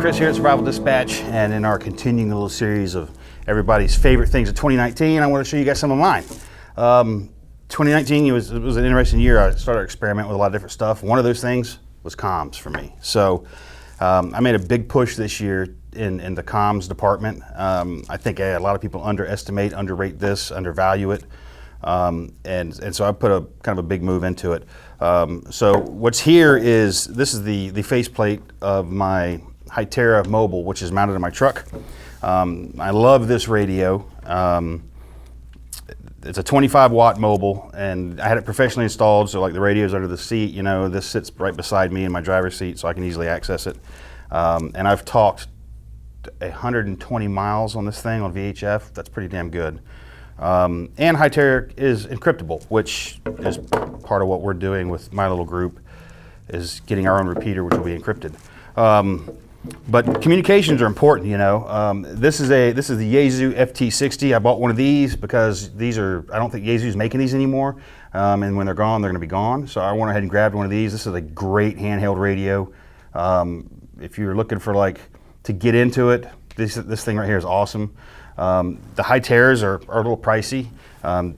Chris here at Survival Dispatch, and in our continuing little series of everybody's favorite things of 2019, I want to show you guys some of mine. 2019 was an interesting year. I started experimenting with a lot of different stuff. One of those things was comms for me. So I made a big push this year in the comms department. I think a lot of people underrate this, undervalue it. And so I put a kind of a big move into it. So what's here is, this is the faceplate of my Hytera Mobile, which is mounted in my truck. I love this radio. It's a 25 watt mobile, and I had it professionally installed, so like the radio's under the seat, you know, this sits right beside me in my driver's seat so I can easily access it. And I've talked 120 miles on this thing on VHF. That's pretty damn good. And Hytera is encryptable, which is part of what we're doing with my little group, is getting our own repeater, which will be encrypted. But communications are important, you know. This is the Yaesu FT-60. I bought one of these because I don't think Yaesu's making these anymore. And when they're gone, they're gonna be gone. So I went ahead and grabbed one of these. This is a great handheld radio. If you're looking for to get into it, this thing right here is awesome. The Hyteras are a little pricey.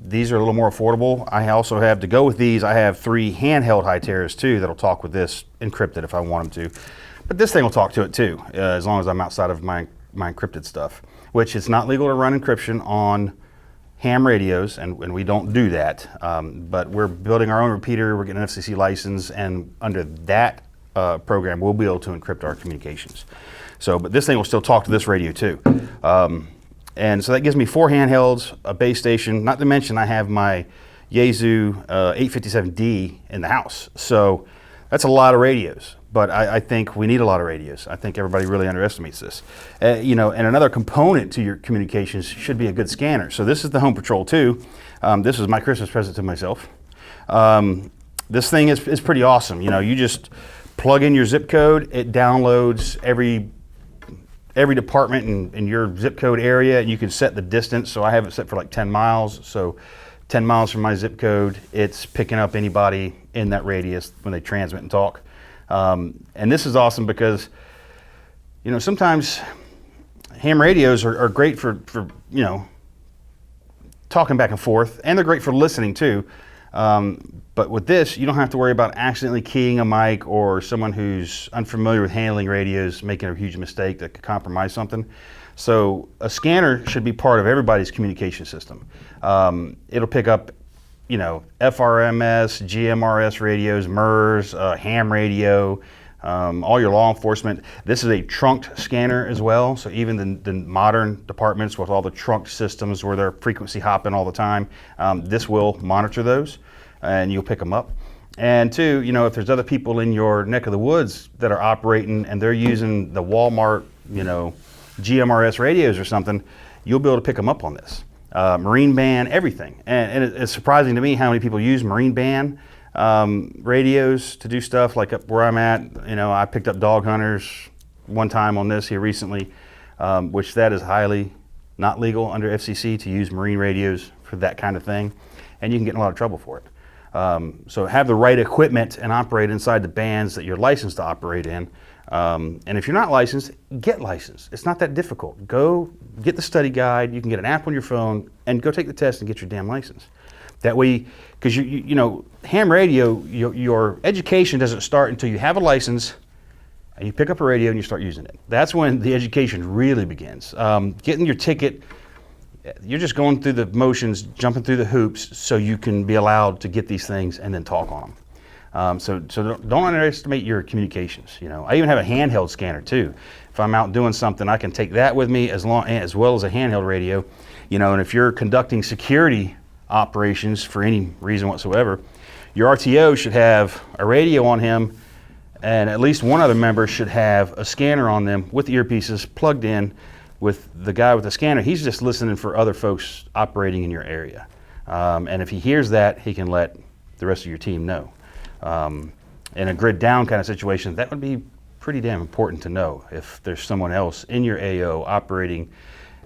These are a little more affordable. I also have, to go with these, I have 3 handheld Hyteras too that'll talk with this encrypted if I want them to. But this thing will talk to it too, as long as I'm outside of my encrypted stuff, which it's not legal to run encryption on ham radios, and we don't do that. But we're building our own repeater, we're getting an FCC license, and under that program, we'll be able to encrypt our communications. So, but this thing will still talk to this radio too. And so that gives me 4 handhelds, a base station, not to mention I have my Yaesu 857D in the house. So that's a lot of radios, but I think we need a lot of radios. I think everybody really underestimates this. You know, and another component to your communications should be a good scanner. So this is the HomePatrol-2. This was my Christmas present to myself. This thing is pretty awesome. You know, you just plug in your zip code, it downloads every department in your zip code area, and you can set the distance. So I have it set for like 10 miles. So 10 miles from my zip code, it's picking up anybody in that radius when they transmit and talk. And this is awesome because, you know, sometimes ham radios are great for you know, talking back and forth, and they're great for listening too. But with this, you don't have to worry about accidentally keying a mic, or someone who's unfamiliar with handling radios making a huge mistake that could compromise something. So a scanner should be part of everybody's communication system. It'll pick up, you know, FRMS, GMRS radios, MERS, ham radio, all your law enforcement. This is a trunked scanner as well. So even the modern departments with all the trunked systems where they're frequency hopping all the time, this will monitor those and you'll pick them up. And 2, you know, if there's other people in your neck of the woods that are operating and they're using the Walmart, you know, GMRS radios or something, you'll be able to pick them up on this. Marine band, everything. And it's surprising to me how many people use marine band radios to do stuff. Like up where I'm at, you know, I picked up dog hunters one time on this here recently, which that is highly not legal under FCC to use marine radios for that kind of thing, and you can get in a lot of trouble for it. So have the right equipment and operate inside the bands that you're licensed to operate in. And if you're not licensed, get licensed. It's not that difficult. Go get the study guide. You can get an app on your phone and go take the test and get your damn license. That way, because you know, ham radio, your education doesn't start until you have a license and you pick up a radio and you start using it. That's when the education really begins. Getting your ticket, you're just going through the motions, jumping through the hoops so you can be allowed to get these things and then talk on them. So don't underestimate your communications. You know, I even have a handheld scanner too. If I'm out doing something, I can take that with me as well as a handheld radio. You know, and if you're conducting security operations for any reason whatsoever, your RTO should have a radio on him, and at least one other member should have a scanner on them with the earpieces plugged in. With the guy with the scanner, he's just listening for other folks operating in your area. And if he hears that, he can let the rest of your team know. In a grid down kind of situation, that would be pretty damn important to know if there's someone else in your AO operating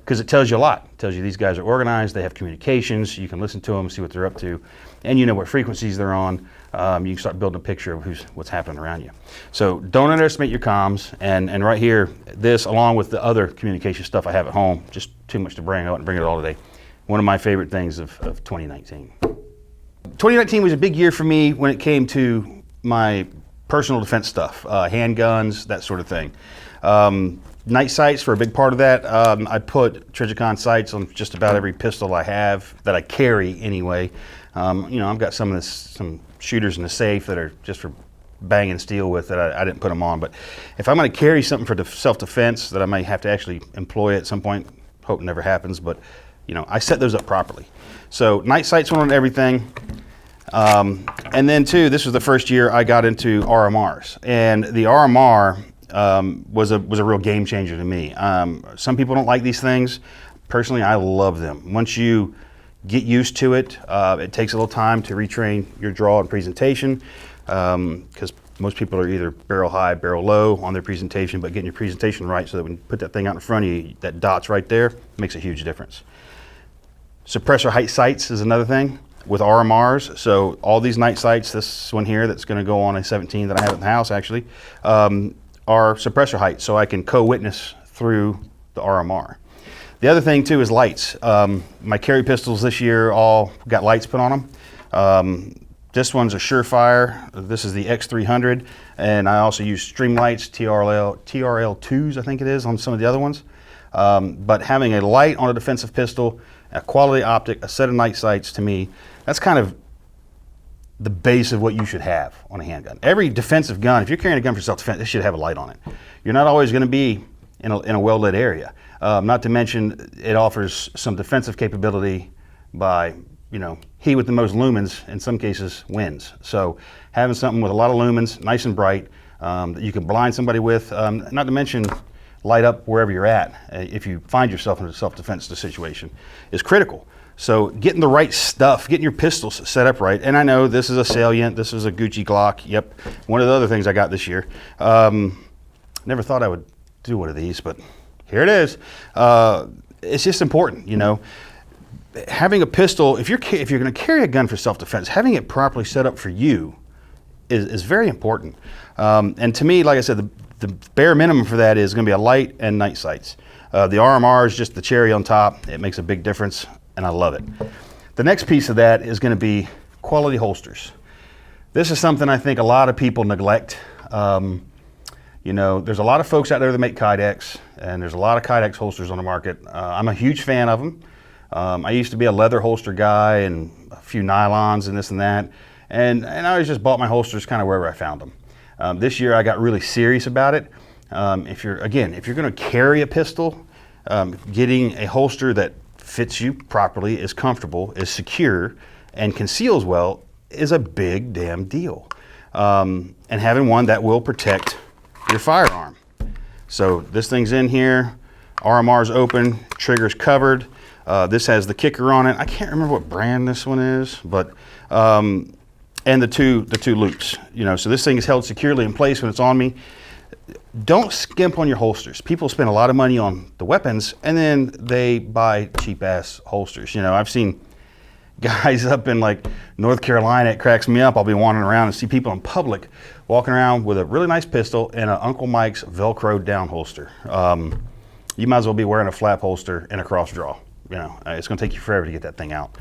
because it tells you a lot. It tells you these guys are organized, they have communications, you can listen to them, see what they're up to, and you know what frequencies they're on. You can start building a picture of what's happening around you. So don't underestimate your comms, and right here, this along with the other communication stuff I have at home, just too much to bring. I wouldn't bring it all today. One of my favorite things of 2019. 2019 was a big year for me when it came to my personal defense stuff, handguns, that sort of thing. Night sights for a big part of that. I put Trijicon sights on just about every pistol I have, that I carry anyway. You know, I've got some shooters in the safe that are just for banging steel with that I didn't put them on. But if I'm going to carry something for self-defense that I may have to actually employ at some point, hope it never happens, but you know, I set those up properly. So night sights went on everything. And then too, this was the first year I got into RMRs, and the RMR was a real game changer to me. Some people don't like these things. Personally, I love them. Once you get used to it, it takes a little time to retrain your draw and presentation, because most people are either barrel high, barrel low on their presentation, but getting your presentation right so that when you put that thing out in front of you, that dot's right there, makes a huge difference. Suppressor height sights is another thing with RMRs. So all these night sights, this one here that's going to go on a 17 that I have at the house actually, are suppressor heights, so I can co-witness through the RMR. The other thing too is lights. My carry pistols this year all got lights put on them. This one's a SureFire. This is the X300, and I also use Streamlights, TRL2s I think it is on some of the other ones. But having a light on a defensive pistol, a quality optic, a set of night sights, to me, that's kind of the base of what you should have on a handgun. Every defensive gun, if you're carrying a gun for self-defense, it should have a light on it. You're not always going to be in a well-lit area. Not to mention, it offers some defensive capability by, you know, he with the most lumens, in some cases, wins. So having something with a lot of lumens, nice and bright, that you can blind somebody with, not to mention light up wherever you're at, if you find yourself in a self-defense situation, is critical. So getting the right stuff, getting your pistols set up right, and I know this is a Salient, this is a Gucci Glock, yep, one of the other things I got this year. Never thought I would do one of these, but here it is. It's just important, you know. Having a pistol, if you're going to carry a gun for self-defense, having it properly set up for you is very important. And to me, like I said, the bare minimum for that is going to be a light and night sights. The RMR is just the cherry on top. It makes a big difference, and I love it. The next piece of that is going to be quality holsters. This is something I think a lot of people neglect. You know, there's a lot of folks out there that make Kydex, and there's a lot of Kydex holsters on the market. I'm a huge fan of them. I used to be a leather holster guy and a few nylons and this and that, and I always just bought my holsters kind of wherever I found them. This year I got really serious about it. If you're going to carry a pistol, getting a holster that fits you properly, is comfortable, is secure, and conceals well is a big damn deal. And having one that will protect your firearm. So this thing's in here, RMR's open, trigger's covered. This has the kicker on it. I can't remember what brand this one is, but and the two loops. You know, so this thing is held securely in place when it's on me. Don't skimp on your holsters. People spend a lot of money on the weapons, and then they buy cheap ass holsters. You know, I've seen guys up in like North Carolina. It cracks me up. I'll be wandering around and see people in public walking around with a really nice pistol and an Uncle Mike's Velcroed down holster. You might as well be wearing a flap holster and a cross draw. You know, it's going to take you forever to get that thing out.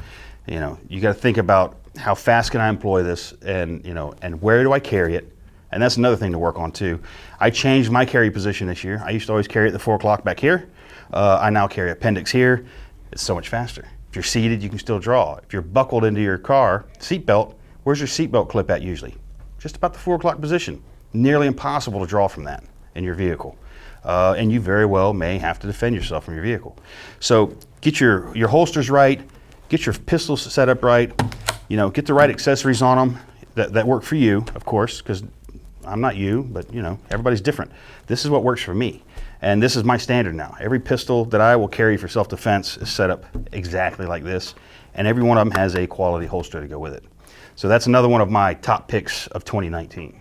You know, you got to think about how fast can I employ this, and you know, and where do I carry it? And that's another thing to work on too. I changed my carry position this year. I used to always carry it at the 4 o'clock back here. I now carry appendix here. It's so much faster. If you're seated, you can still draw. If you're buckled into your car seatbelt, where's your seatbelt clip at usually? Just about the 4 o'clock position. Nearly impossible to draw from that in your vehicle. And you very well may have to defend yourself from your vehicle. So get your holsters right, get your pistols set up right, you know, get the right accessories on them that work for you, of course, because I'm not you, but you know, everybody's different. This is what works for me. And this is my standard now. Every pistol that I will carry for self-defense is set up exactly like this, and every one of them has a quality holster to go with it. So that's another one of my top picks of 2019.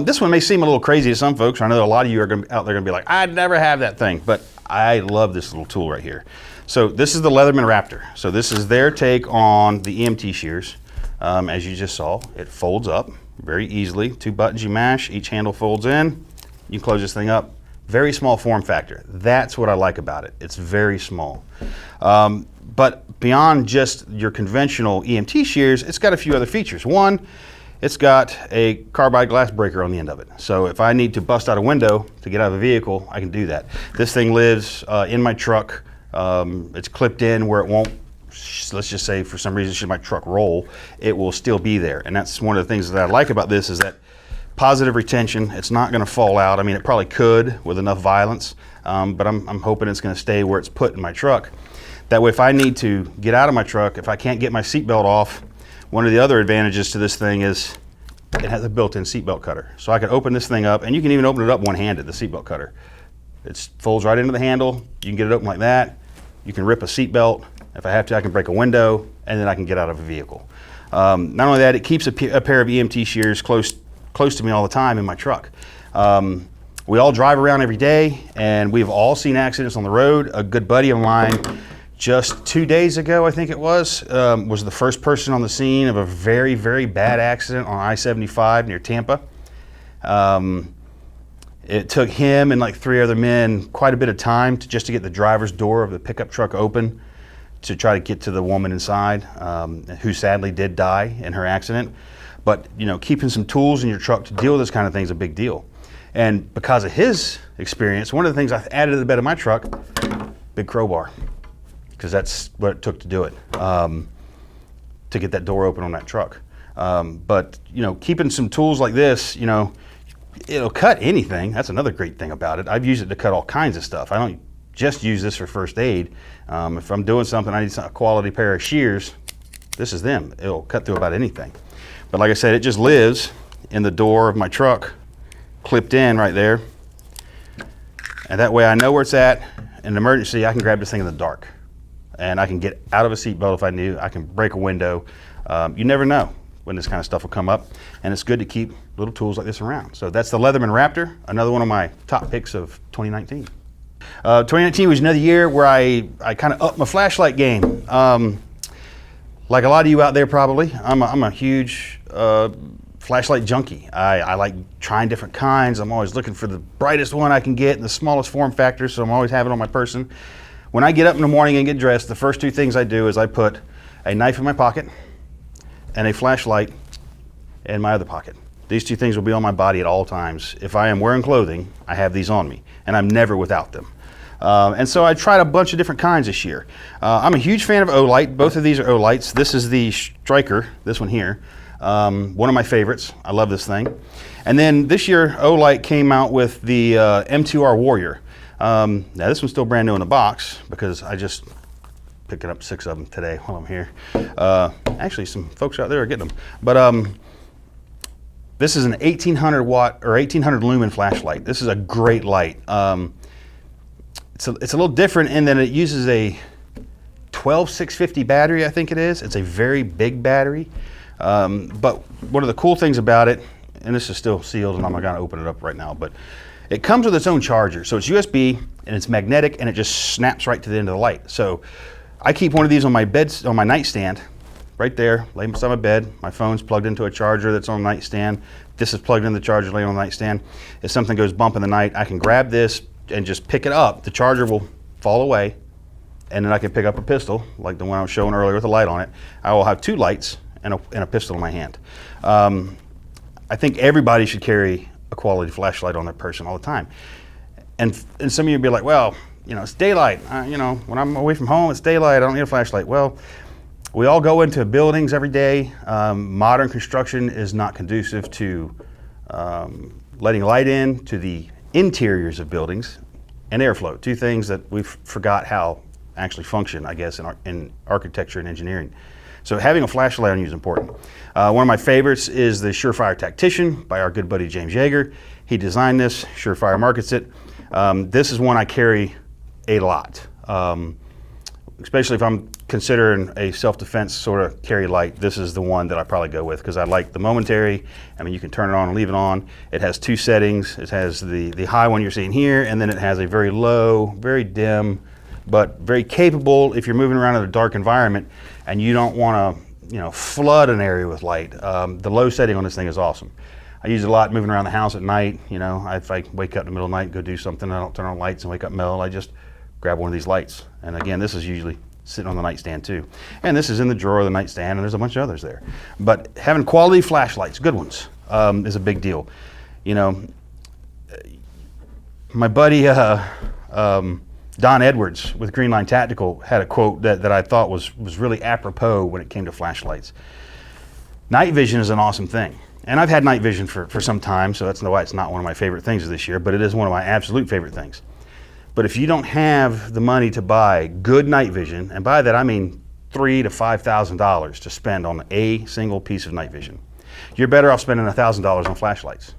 This one may seem a little crazy to some folks. I know a lot of you are out there going to be like, I'd never have that thing, but I love this little tool right here. So this is the Leatherman Raptor. So this is their take on the EMT shears. As you just saw, it folds up very easily. 2 buttons you mash, each handle folds in. You close this thing up. Very small form factor. That's what I like about it. It's very small. But beyond just your conventional EMT shears, it's got a few other features. One, it's got a carbide glass breaker on the end of it. So if I need to bust out a window to get out of a vehicle, I can do that. This thing lives in my truck. It's clipped in where it won't, let's just say for some reason should my truck roll, it will still be there. And that's one of the things that I like about this is that positive retention. It's not going to fall out. I mean, it probably could with enough violence, but I'm hoping it's going to stay where it's put in my truck. That way, if I need to get out of my truck, if I can't get my seatbelt off, one of the other advantages to this thing is it has a built-in seatbelt cutter. So I can open this thing up, and you can even open it up one-handed, the seatbelt cutter. It folds right into the handle. You can get it open like that. You can rip a seatbelt. If I have to, I can break a window, and then I can get out of a vehicle. Not only that, it keeps a pair of EMT shears close to me all the time in my truck. We all drive around every day, and we've all seen accidents on the road. A good buddy of mine, just 2 days ago, I think it was the first person on the scene of a very, very bad accident on I-75 near Tampa. It took him and like 3 other men quite a bit of time just to get the driver's door of the pickup truck open to try to get to the woman inside, who sadly did die in her accident. But you know, keeping some tools in your truck to deal with this kind of thing is a big deal. And because of his experience, one of the things I added to the bed of my truck, big crowbar, because that's what it took to do it, to get that door open on that truck. But you know, keeping some tools like this, you know, it'll cut anything. That's another great thing about it. I've used it to cut all kinds of stuff. I don't just use this for first aid. If I'm doing something, I need a quality pair of shears, this is them. It'll cut through about anything. But like I said, it just lives in the door of my truck, clipped in right there. And that way I know where it's at. In an emergency, I can grab this thing in the dark. And I can get out of a seatbelt if I need. I can break a window. You never know when this kind of stuff will come up. And it's good to keep little tools like this around. So that's the Leatherman Raptor, another one of my top picks of 2019. 2019 was another year where I kind of upped my flashlight game. Like a lot of you out there probably, I'm a huge flashlight junkie. I like trying different kinds. I'm always looking for the brightest one I can get and the smallest form factor, so I'm always having it on my person. When I get up in the morning and get dressed, the first 2 things I do is I put a knife in my pocket and a flashlight in my other pocket. These 2 things will be on my body at all times. If I am wearing clothing, I have these on me, and I'm never without them. And so I tried a bunch of different kinds this year. I'm a huge fan of Olight. Both of these are Olights. This is the Striker, this one here. One of my favorites. I love this thing. And then this year, Olight came out with the M2R Warrior. Now this one's still brand new in the box because I just picked up 6 of them today while I'm here. Actually, some folks out there are getting them. But this is an 1800 watt or 1800 lumen flashlight. This is a great light. It's a little different in that it uses a 12650 battery, I think it is. It's a very big battery. But one of the cool things about it, and this is still sealed and I'm not gonna open it up right now, but it comes with its own charger. So it's USB and it's magnetic and it just snaps right to the end of the light. So I keep one of these on my bed, on my nightstand, right there, laying beside my bed. My phone's plugged into a charger that's on the nightstand. This is plugged in the charger laying on the nightstand. If something goes bump in the night, I can grab this and just pick it up. The charger will fall away and then I can pick up a pistol like the one I was showing earlier with a light on it. I will have 2 lights and a pistol in my hand. I think everybody should carry a quality flashlight on their person all the time. And some of you would be like, well, you know, it's daylight. You know, when I'm away from home, it's daylight. I don't need a flashlight. Well, we all go into buildings every day. Modern construction is not conducive to letting light in to the interiors of buildings and airflow. 2 things that we forgot how actually function, I guess, in architecture and engineering. So having a flashlight on you is important. One of my favorites is the SureFire Tactician by our good buddy James Yeager. He designed this, SureFire markets it. This is one I carry a lot, especially if I'm considering a self-defense sort of carry light, this is the one that I probably go with, because I like the momentary. I mean, you can turn it on and leave it on. It has 2 settings. It has the high one you're seeing here, and then it has a very low, very dim, but very capable if you're moving around in a dark environment and you don't want to, flood an area with light. The low setting on this thing is awesome. I use it a lot moving around the house at night. If I wake up in the middle of the night and go do something, I don't turn on lights and wake up metal. I just grab one of these lights. And again, this is usually sitting on the nightstand too. And this is in the drawer of the nightstand, and there's a bunch of others there. But having quality flashlights, good ones, is a big deal. My buddy Don Edwards with Greenline Tactical had a quote that I thought was really apropos when it came to flashlights. Night vision is an awesome thing. And I've had night vision for some time, so that's why it's not one of my favorite things this year, but it is one of my absolute favorite things. But if you don't have the money to buy good night vision, and by that I mean $3,000 to $5,000 to spend on a single piece of night vision, you're better off spending $1,000 on flashlights.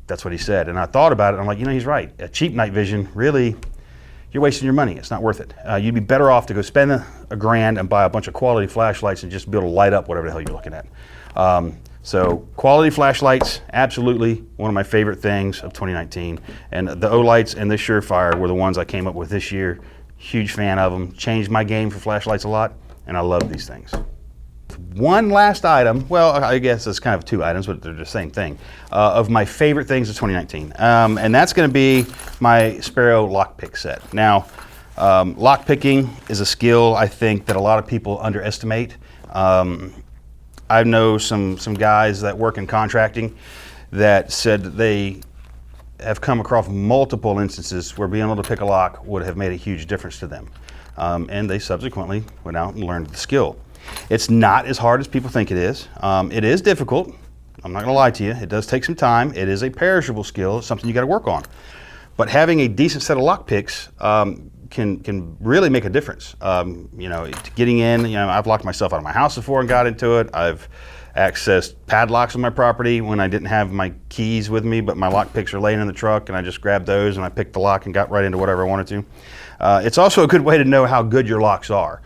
That's what he said. And I thought about it, and I'm like, he's right. A cheap night vision, really, you're wasting your money. It's not worth it. You'd be better off to go spend $1,000 and buy a bunch of quality flashlights and just be able to light up whatever the hell you're looking at. So quality flashlights, absolutely one of my favorite things of 2019. And the Olights and the SureFire were the ones I came up with this year. Huge fan of them. Changed my game for flashlights a lot, and I love these things. One last item, well, I guess it's kind of 2 items, but they're the same thing, of my favorite things of 2019. And that's going to be my Sparrow lockpick set. Now, lockpicking is a skill I think that a lot of people underestimate. I know some guys that work in contracting that said that they have come across multiple instances where being able to pick a lock would have made a huge difference to them. And they subsequently went out and learned the skill. It's not as hard as people think it is. It is difficult. I'm not going to lie to you. It does take some time. It is a perishable skill. It's something you got to work on. But having a decent set of lock picks can really make a difference. Getting in, I've locked myself out of my house before and got into it. I've accessed padlocks on my property when I didn't have my keys with me, but my lock picks are laying in the truck, and I just grabbed those and I picked the lock and got right into whatever I wanted to. It's also a good way to know how good your locks are.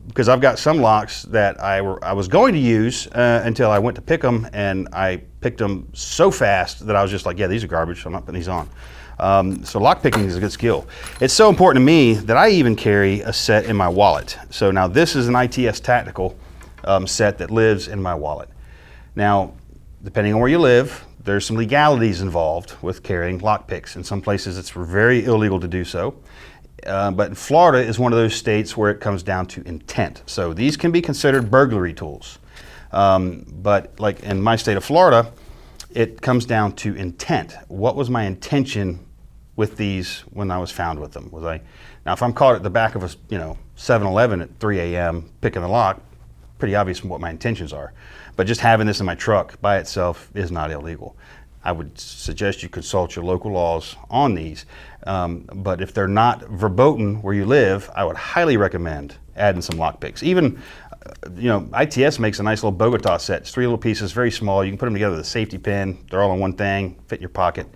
Because I've got some locks that I was going to use until I went to pick them, and I picked them so fast that I was just like, yeah, these are garbage, so I'm not putting these on. So lock picking is a good skill. It's so important to me that I even carry a set in my wallet. So now this is an ITS Tactical set that lives in my wallet. Now, depending on where you live, there's some legalities involved with carrying lock picks. In some places it's very illegal to do so. But Florida is one of those states where it comes down to intent. So these can be considered burglary tools. But like in my state of Florida, it comes down to intent. What was my intention with these when I was found with them? Now if I'm caught at the back of a 7-Eleven at 3 a.m. picking the lock, pretty obvious what my intentions are. But just having this in my truck by itself is not illegal. I would suggest you consult your local laws on these. But if they're not verboten where you live, I would highly recommend adding some lock picks. Even, ITS makes a nice little Bogota set. It's 3 little pieces, very small. You can put them together with a safety pin. They're all in one thing, fit in your pocket.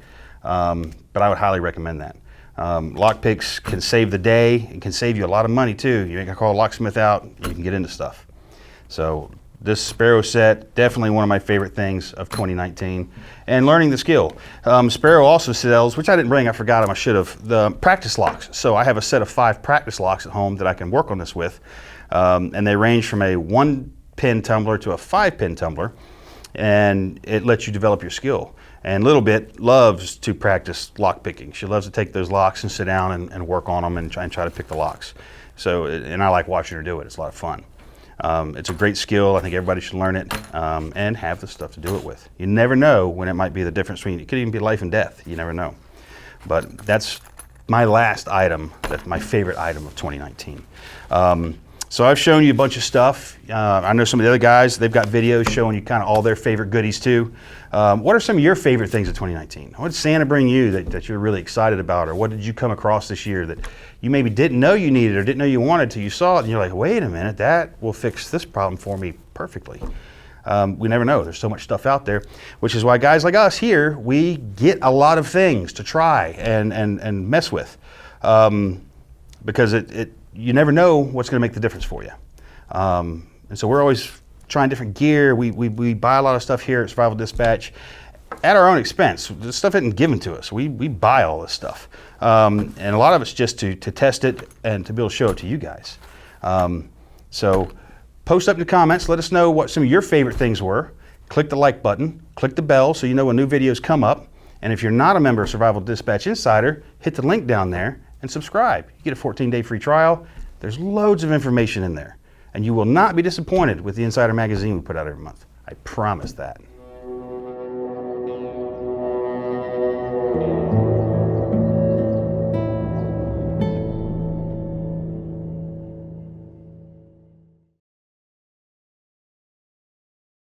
But I would highly recommend that. Lock picks can save the day. It can save you a lot of money too. You ain't gonna call a locksmith out. You can get into stuff. So this Sparrow set, definitely one of my favorite things of 2019. And learning the skill. Sparrow also sells, which I didn't bring, I forgot them, I should have, the practice locks. So I have a set of 5 practice locks at home that I can work on this with. And they range from a 1-pin tumbler to a 5-pin tumbler. And it lets you develop your skill. And Little Bit loves to practice lock picking. She loves to take those locks and sit down and work on them and try to pick the locks. So, and I like watching her do it. It's a lot of fun. It's a great skill. I think everybody should learn it and have the stuff to do it with. You never know when it might be the difference between, it could even be life and death. You never know. But that's my last item, that's my favorite item of 2019. So I've shown you a bunch of stuff. I know some of the other guys, they've got videos showing you kind of all their favorite goodies too. What are some of your favorite things of 2019? What did Santa bring you that you're really excited about? Or what did you come across this year that you maybe didn't know you needed or didn't know you wanted till you saw it and you're like, wait a minute, that will fix this problem for me perfectly. We never know. There's so much stuff out there, which is why guys like us here, we get a lot of things to try and mess with. Because you never know what's going to make the difference for you. And so we're always trying different gear. We buy a lot of stuff here at Survival Dispatch at our own expense. This stuff isn't given to us. We buy all this stuff. And a lot of it's just to test it and to be able to show it to you guys. So post up in the comments. Let us know what some of your favorite things were. Click the like button. Click the bell so you know when new videos come up. And if you're not a member of Survival Dispatch Insider, hit the link down there and subscribe. You get a 14-day free trial. There's loads of information in there. And you will not be disappointed with the Insider magazine we put out every month. I promise that.